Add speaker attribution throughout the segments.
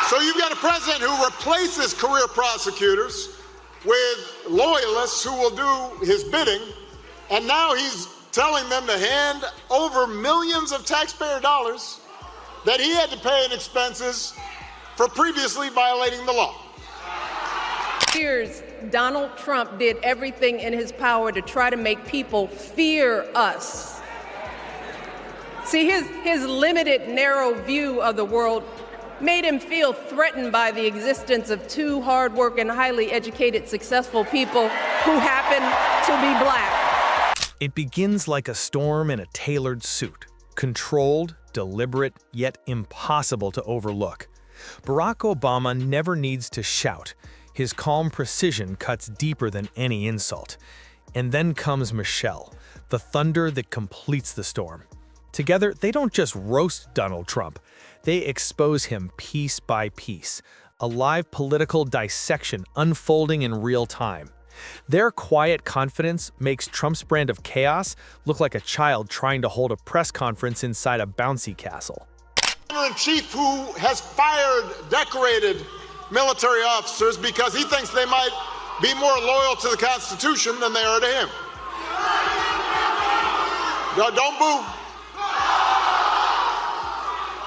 Speaker 1: So you've got a president who replaces career prosecutors with loyalists who will do his bidding, and now he's telling them to hand over millions of taxpayer dollars that he had to pay in expenses for previously violating the law.
Speaker 2: Years, Donald Trump did everything in his power to try to make people fear us. See, his limited, narrow view of the world made him feel threatened by the existence of two hard-working, highly educated, successful people who happen to be black.
Speaker 3: It begins like a storm in a tailored suit, controlled, deliberate, yet impossible to overlook. Barack Obama never needs to shout. His calm precision cuts deeper than any insult. And then comes Michelle, the thunder that completes the storm. Together, they don't just roast Donald Trump. They expose him piece by piece, a live political dissection unfolding in real time. Their quiet confidence makes Trump's brand of chaos look like a child trying to hold a press conference inside a bouncy castle.
Speaker 1: Commander-in-Chief who has fired decorated military officers because he thinks they might be more loyal to the Constitution than they are to him. Don't boo.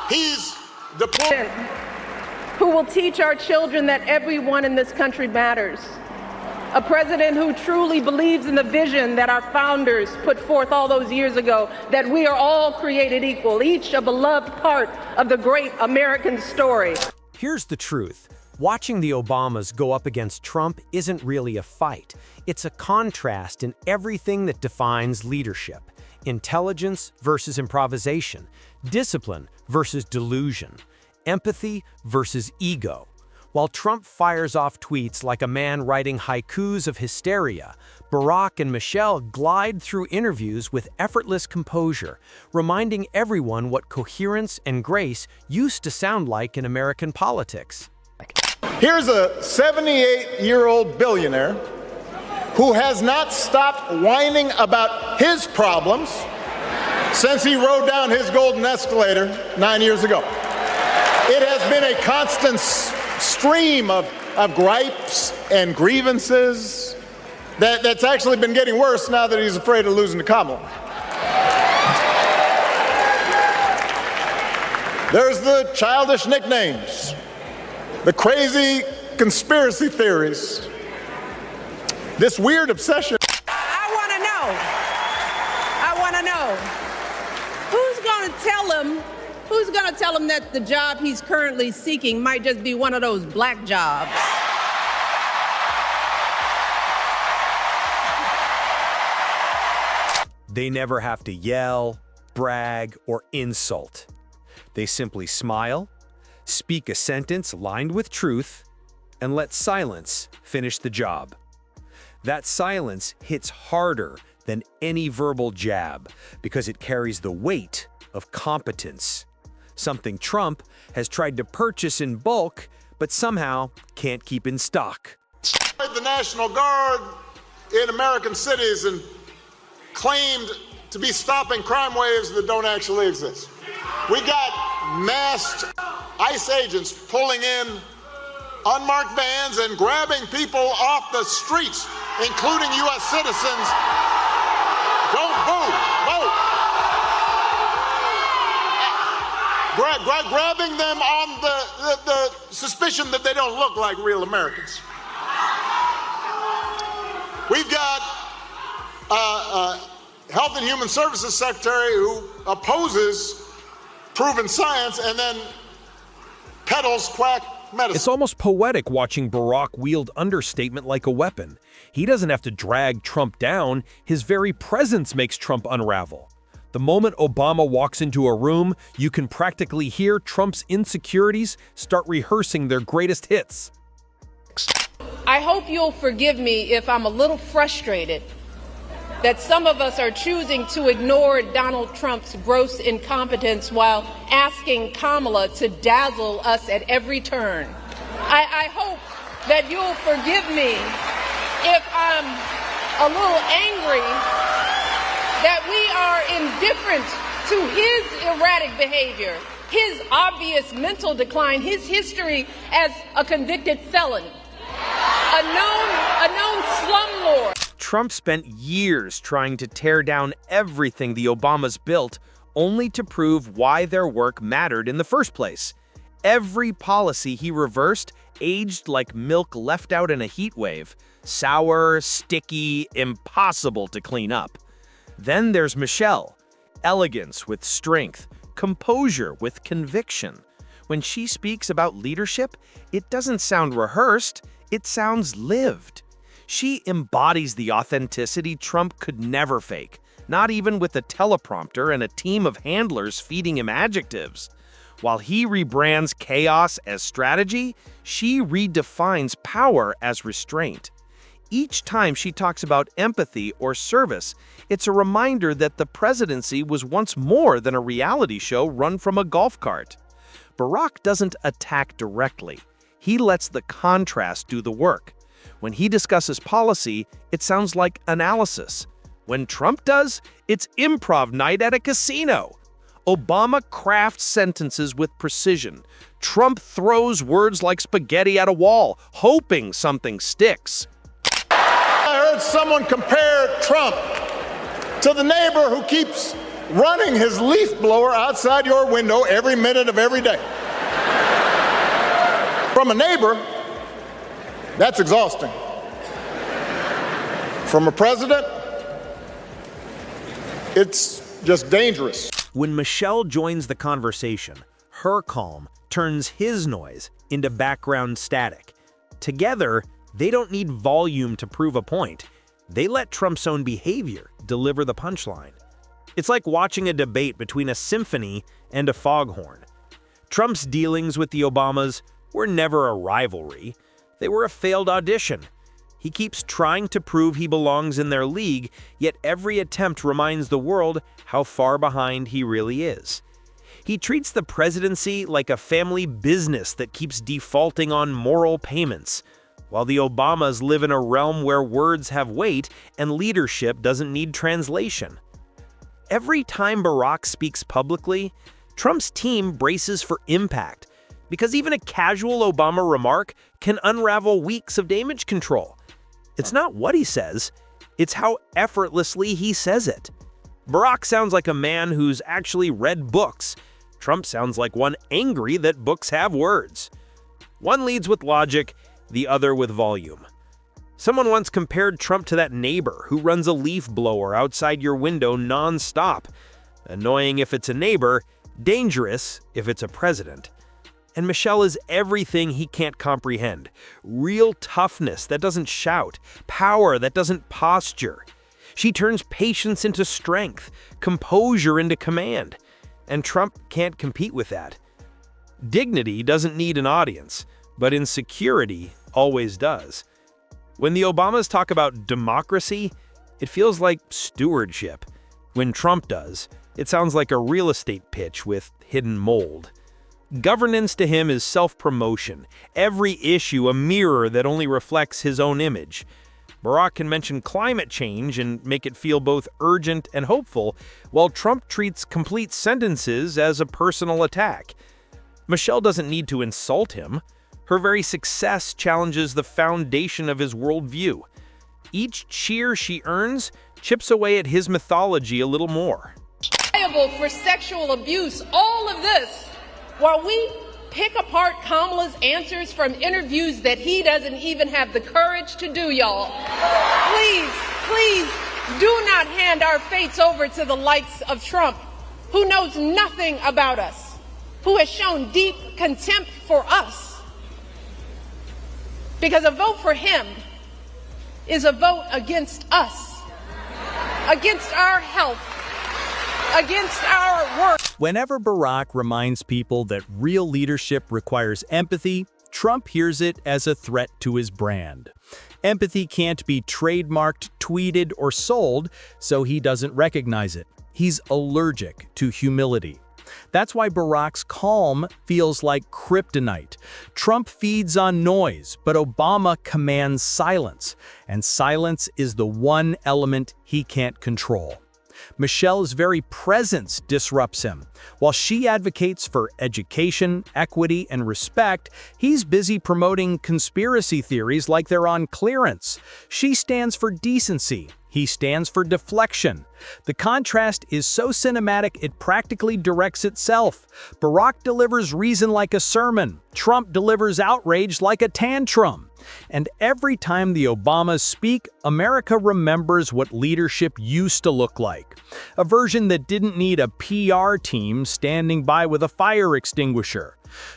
Speaker 1: He's deployed.
Speaker 2: Who will teach our children that everyone in this country matters. A president who truly believes in the vision that our founders put forth all those years ago, that we are all created equal, each a beloved part of the great American story.
Speaker 4: Here's the truth. Watching the Obamas go up against Trump isn't really a fight. It's a contrast in everything that defines leadership. Intelligence versus improvisation, discipline versus delusion, empathy versus ego. While Trump fires off tweets like a man writing haikus of hysteria, Barack and Michelle glide through interviews with effortless composure, reminding everyone what coherence and grace used to sound like in American politics.
Speaker 1: Here's a 78-year-old billionaire who has not stopped whining about his problems since he rode down his golden escalator 9 years ago. It has been a constant stream of gripes and grievances that's actually been getting worse now that he's afraid of losing to Kamala. There's the childish nicknames, the crazy conspiracy theories, this weird obsession.
Speaker 2: I want to know, who's going to tell him that the job he's currently seeking might just be one of those black jobs?
Speaker 4: They never have to yell, brag, or insult. They simply smile, speak a sentence lined with truth, and let silence finish the job. That silence hits harder than any verbal jab because it carries the weight of competence, something Trump has tried to purchase in bulk but somehow can't keep in stock.
Speaker 1: The National Guard in American cities and claimed to be stopping crime waves that don't actually exist. We got masked ICE agents pulling in unmarked vans and grabbing people off the streets, including U.S. citizens. Don't boo, vote. Grabbing them on the suspicion that they don't look like real Americans. We've got Health and Human Services Secretary who opposes proven science and then peddles quack medicine.
Speaker 3: It's almost poetic watching Barack wield understatement like a weapon. He doesn't have to drag Trump down. His very presence makes Trump unravel. The moment Obama walks into a room, you can practically hear Trump's insecurities start rehearsing their greatest hits.
Speaker 2: I hope you'll forgive me if I'm a little frustrated that some of us are choosing to ignore Donald Trump's gross incompetence while asking Kamala to dazzle us at every turn. I hope that you'll forgive me if I'm a little angry that we are indifferent to his erratic behavior his obvious mental decline, his history as a convicted felon, a known slumlord.
Speaker 3: Trump spent years trying to tear down everything the Obamas built, only to prove why their work mattered in the first place. Every policy he reversed aged like milk left out in a heat wave, sour, sticky, impossible to clean up. Then there's Michelle, elegance with strength, composure with conviction. When she speaks about leadership, it doesn't sound rehearsed, it sounds lived. She embodies the authenticity Trump could never fake, not even with a teleprompter and a team of handlers feeding him adjectives. While he rebrands chaos as strategy, she redefines power as restraint. Each time she talks about empathy or service, it's a reminder that the presidency was once more than a reality show run from a golf cart. Barack doesn't attack directly. He lets the contrast do the work. When he discusses policy, it sounds like analysis. When Trump does, it's improv night at a casino. Obama crafts sentences with precision. Trump throws words like spaghetti at a wall, hoping something sticks.
Speaker 1: I heard someone compare Trump to the neighbor who keeps running his leaf blower outside your window every minute of every day. From a neighbor, that's exhausting. From a president, it's just dangerous.
Speaker 4: When Michelle joins the conversation, her calm turns his noise into background static. Together, they don't need volume to prove a point. They let Trump's own behavior deliver the punchline. It's like watching a debate between a symphony and a foghorn. Trump's dealings with the Obamas were never a rivalry. They were a failed audition. He keeps trying to prove he belongs in their league, yet every attempt reminds the world how far behind he really is. He treats the presidency like a family business that keeps defaulting on moral payments, while the Obamas live in a realm where words have weight and leadership doesn't need translation. Every time Barack speaks publicly, Trump's team braces for impact, because even a casual Obama remark can unravel weeks of damage control. It's not what he says, it's how effortlessly he says it. Barack sounds like a man who's actually read books. Trump sounds like one angry that books have words. One leads with logic, the other with volume. Someone once compared Trump to that neighbor who runs a leaf blower outside your window non-stop. Annoying if it's a neighbor, dangerous if it's a president. And Michelle is everything he can't comprehend. Real toughness that doesn't shout, power that doesn't posture. She turns patience into strength, composure into command. And Trump can't compete with that. Dignity doesn't need an audience, but insecurity always does. When the Obamas talk about democracy, it feels like stewardship. When Trump does, it sounds like a real estate pitch with hidden mold. Governance to him is self-promotion, every issue a mirror that only reflects his own image. Barack can mention climate change and make it feel both urgent and hopeful, while Trump treats complete sentences as a personal attack. Michelle doesn't need to insult him. Her very success challenges the foundation of his worldview. Each cheer she earns chips away at his mythology a little more.
Speaker 2: Liable for sexual abuse, all of this, while we pick apart Kamala's answers from interviews that he doesn't even have the courage to do, y'all. Please, do not hand our fates over to the likes of Trump, who knows nothing about us, who has shown deep contempt for us. Because a vote for him is a vote against us, against our health, against our work.
Speaker 5: Whenever Barack reminds people that real leadership requires empathy, Trump hears it as a threat to his brand. Empathy can't be trademarked, tweeted, or sold, so he doesn't recognize it. He's allergic to humility. That's why Barack's calm feels like kryptonite. Trump feeds on noise, but Obama commands silence, and silence is the one element he can't control. Michelle's very presence disrupts him. While she advocates for education, equity, and respect, he's busy promoting conspiracy theories like they're on clearance. She stands for decency. He stands for deflection. The contrast is so cinematic it practically directs itself. Barack delivers reason like a sermon. Trump delivers outrage like a tantrum. And every time the Obamas speak, America remembers what leadership used to look like. A version that didn't need a PR team standing by with a fire extinguisher.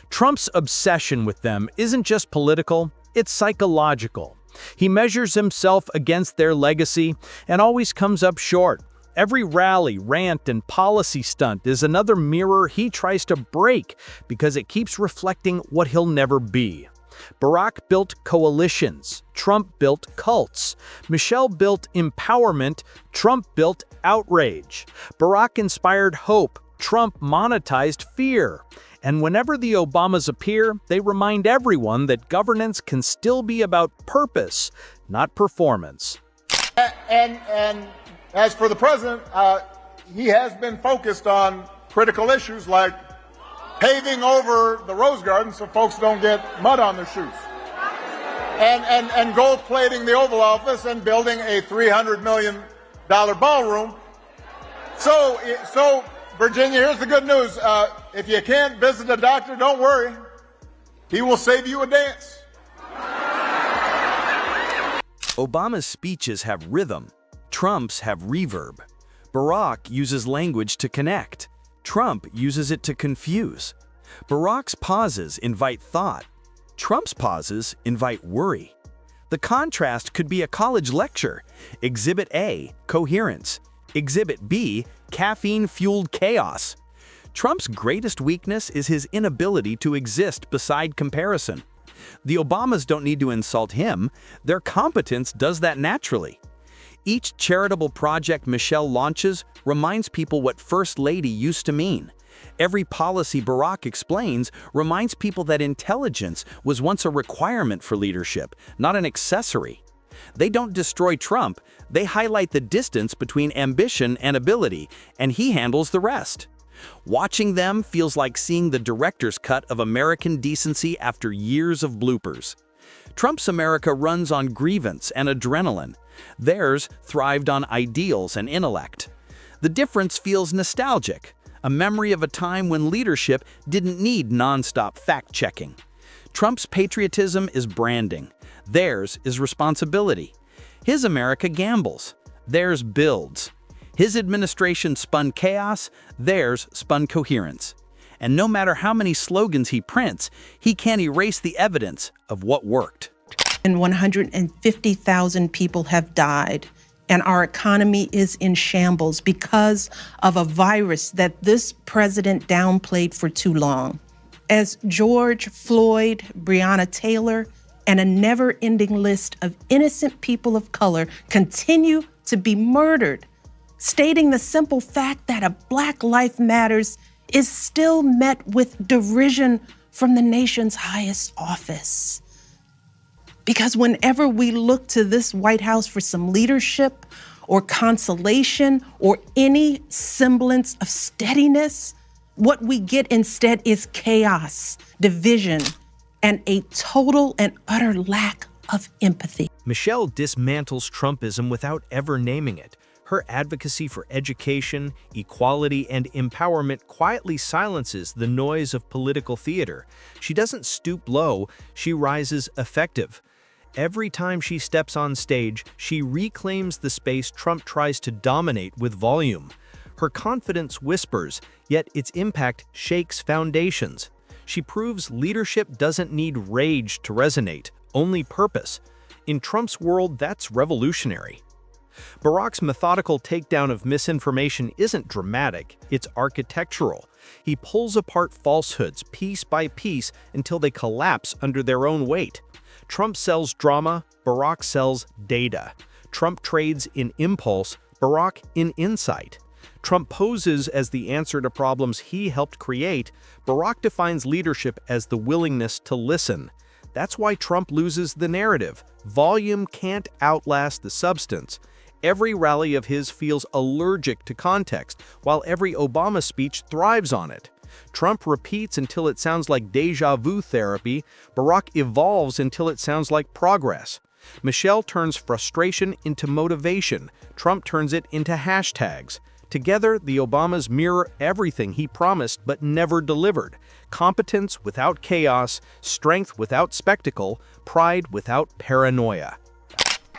Speaker 5: Trump's obsession with them isn't just political, it's psychological. He measures himself against their legacy and always comes up short. Every rally, rant, and policy stunt is another mirror he tries to break because it keeps reflecting what he'll never be. Barack built coalitions. Trump built cults. Michelle built empowerment. Trump built outrage. Barack inspired hope. Trump monetized fear. And whenever the Obamas appear, they remind everyone that governance can still be about purpose, not performance.
Speaker 1: And as for the president, he has been focused on critical issues like paving over the Rose Garden so folks don't get mud on their shoes, and gold plating the Oval Office and building a $300 million ballroom. So Virginia, here's the good news. If you can't visit a doctor, don't worry. He will save you a dance.
Speaker 6: Obama's speeches have rhythm. Trump's have reverb. Barack uses language to connect. Trump uses it to confuse. Barack's pauses invite thought. Trump's pauses invite worry. The contrast could be a college lecture. Exhibit A, coherence. Exhibit B, caffeine-fueled chaos. Trump's greatest weakness is his inability to exist beside comparison. The Obamas don't need to insult him. Their competence does that naturally. Each charitable project Michelle launches reminds people what First Lady used to mean. Every policy Barack explains reminds people that intelligence was once a requirement for leadership, not an accessory. They don't destroy Trump, they highlight the distance between ambition and ability, and he handles the rest. Watching them feels like seeing the director's cut of American decency after years of bloopers. Trump's America runs on grievance and adrenaline. Theirs thrived on ideals and intellect. The difference feels nostalgic, a memory of a time when leadership didn't need nonstop fact-checking. Trump's patriotism is branding. Theirs is responsibility. His America gambles. Theirs builds. His administration spun chaos. Theirs spun coherence. And no matter how many slogans he prints, he can't erase the evidence of what worked.
Speaker 7: And 150,000 people have died, and our economy is in shambles because of a virus that this president downplayed for too long. As George Floyd, Breonna Taylor, and a never-ending list of innocent people of color continue to be murdered, stating the simple fact that a Black Life Matters is still met with derision from the nation's highest office. Because whenever we look to this White House for some leadership or consolation or any semblance of steadiness, what we get instead is chaos, division, and a total and utter lack of empathy.
Speaker 3: Michelle dismantles Trumpism without ever naming it. Her advocacy for education, equality, and empowerment quietly silences the noise of political theater. She doesn't stoop low, she rises effective. Every time she steps on stage, she reclaims the space Trump tries to dominate with volume. Her confidence whispers, yet its impact shakes foundations. She proves leadership doesn't need rage to resonate, only purpose. In Trump's world, that's revolutionary. Barack's methodical takedown of misinformation isn't dramatic, it's architectural. He pulls apart falsehoods piece by piece until they collapse under their own weight. Trump sells drama, Barack sells data. Trump trades in impulse, Barack in insight. Trump poses as the answer to problems he helped create. Barack defines leadership as the willingness to listen. That's why Trump loses the narrative. Volume can't outlast the substance.
Speaker 6: Every rally of his feels allergic to context, while every Obama speech thrives on it. Trump repeats until it sounds like déjà vu therapy. Barack evolves until it sounds like progress. Michelle turns frustration into motivation. Trump turns it into hashtags. Together, the Obamas mirror everything he promised but never delivered. Competence without chaos, strength without spectacle, pride without paranoia.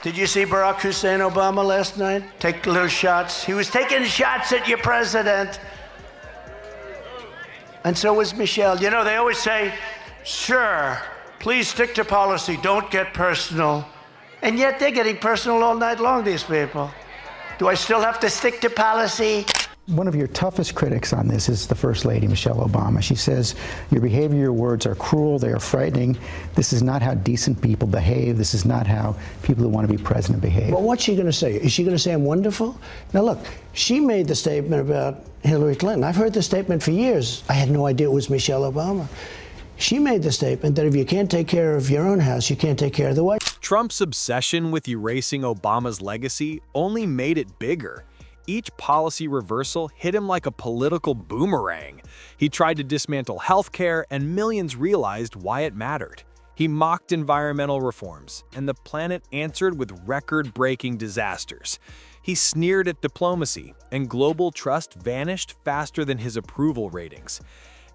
Speaker 8: Did you see Barack Hussein Obama last night? Take little shots. He was taking shots at your president. And so was Michelle. You know, they always say, sure, please stick to policy, don't get personal. And yet they're getting personal all night long, these people. Do I still have to stick to policy?
Speaker 9: One of your toughest critics on this is the First Lady, Michelle Obama. She says, your behavior, your words are cruel, they are frightening. This is not how decent people behave. This is not how people who want to be president behave.
Speaker 8: Well, what's she going to say? Is she going to say I'm wonderful? Now, look, she made the statement about Hillary Clinton. I've heard the statement for years. I had no idea it was Michelle Obama. She made the statement that if you can't take care of your own house, you can't take care of the White House.
Speaker 3: Trump's obsession with erasing Obama's legacy only made it bigger. Each policy reversal hit him like a political boomerang. He tried to dismantle healthcare, and millions realized why it mattered. He mocked environmental reforms, and the planet answered with record-breaking disasters. He sneered at diplomacy, and global trust vanished faster than his approval ratings.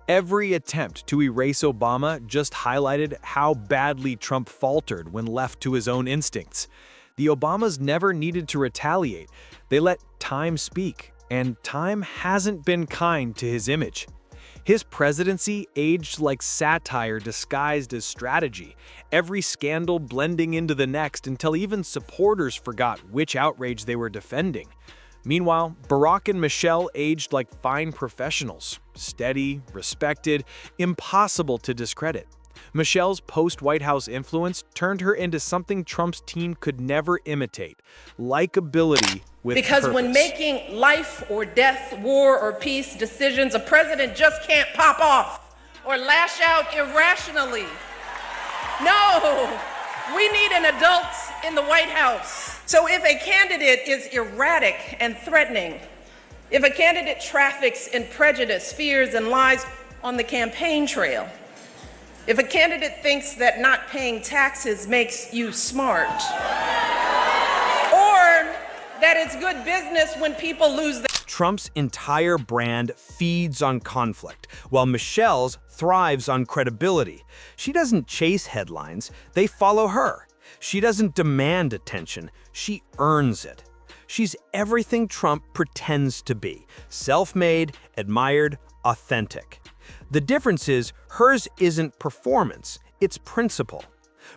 Speaker 3: Every attempt to erase Obama just highlighted how badly Trump faltered when left to his own instincts. The Obamas never needed to retaliate. They let time speak, and time hasn't been kind to his image. His presidency aged like satire disguised as strategy, every scandal blending into the next until even supporters forgot which outrage they were defending. Meanwhile, Barack and Michelle aged like fine professionals, steady, respected, impossible to discredit. Michelle's post-White House influence turned her into something Trump's team could never imitate: likability with
Speaker 2: Because
Speaker 3: purpose.
Speaker 2: when making life or death, war or peace decisions, a president just can't pop off or lash out irrationally. No, we need an adult in the White House. So if a candidate is erratic and threatening, if a candidate traffics in prejudice, fears, and lies on the campaign trail, if a candidate thinks that not paying taxes makes you smart, or that it's good business when people lose their
Speaker 6: Trump's entire brand feeds on conflict, while Michelle's thrives on credibility. She doesn't chase headlines, they follow her. She doesn't demand attention, she earns it. She's everything Trump pretends to be: self-made, admired, authentic. The difference is, hers isn't performance, it's principle.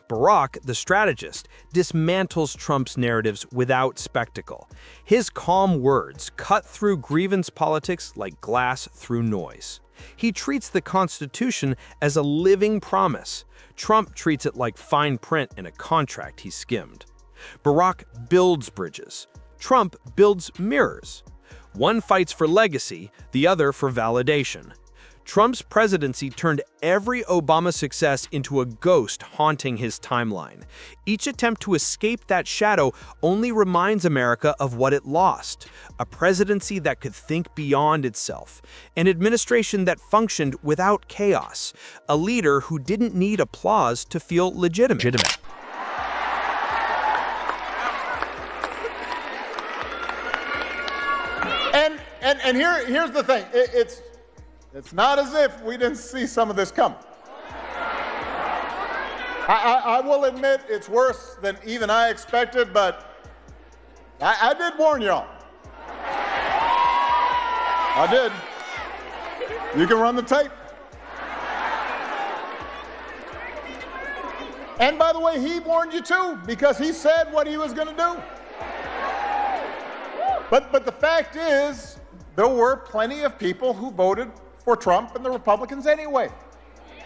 Speaker 6: Barack, the strategist, dismantles Trump's narratives without spectacle. His calm words cut through grievance politics like glass through noise. He treats the Constitution as a living promise. Trump treats it like fine print in a contract he skimmed. Barack builds bridges. Trump builds mirrors. One fights for legacy, the other for validation. Trump's presidency turned every Obama success into a ghost haunting his timeline. Each attempt to escape that shadow only reminds America of what it lost: a presidency that could think beyond itself, an administration that functioned without chaos, a leader who didn't need applause to feel legitimate.
Speaker 1: And here's the thing. It's not as if we didn't see some of this coming. I will admit it's worse than even I expected, but I did warn y'all. I did. You can run the tape. And by the way, he warned you too, because he said what he was going to do. But the fact is, there were plenty of people who voted for Trump and the Republicans anyway.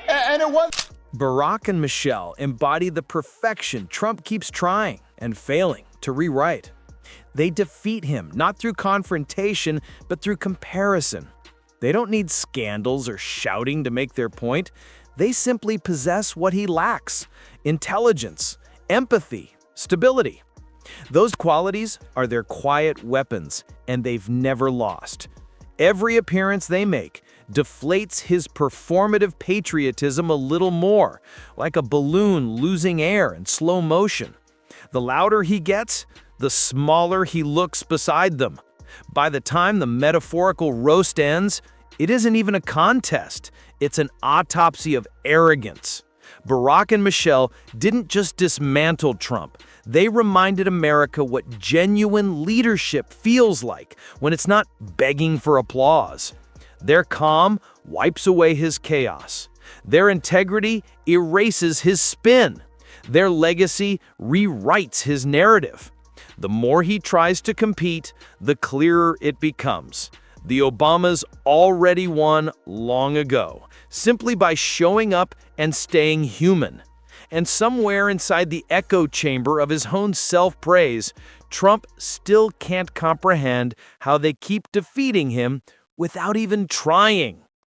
Speaker 1: And it was.
Speaker 3: Barack and Michelle embody the perfection Trump keeps trying and failing to rewrite. They defeat him not through confrontation, but through comparison. They don't need scandals or shouting to make their point. They simply possess what he lacks: intelligence, empathy, stability.
Speaker 6: Those qualities are their quiet weapons, and they've never lost. Every appearance they make deflates his performative patriotism a little more, like a balloon losing air in slow motion. The louder he gets, the smaller he looks beside them. By the time the metaphorical roast ends, it isn't even a contest. It's an autopsy of arrogance. Barack and Michelle didn't just dismantle Trump. They reminded America what genuine leadership feels like when it's not begging for applause. Their calm wipes away his chaos. Their integrity erases his spin. Their legacy rewrites his narrative. The more he tries to compete, the clearer it becomes. The Obamas already won long ago, simply by showing up and staying human. And somewhere inside the echo chamber of his own self-praise, Trump still can't comprehend how they keep defeating him without even trying.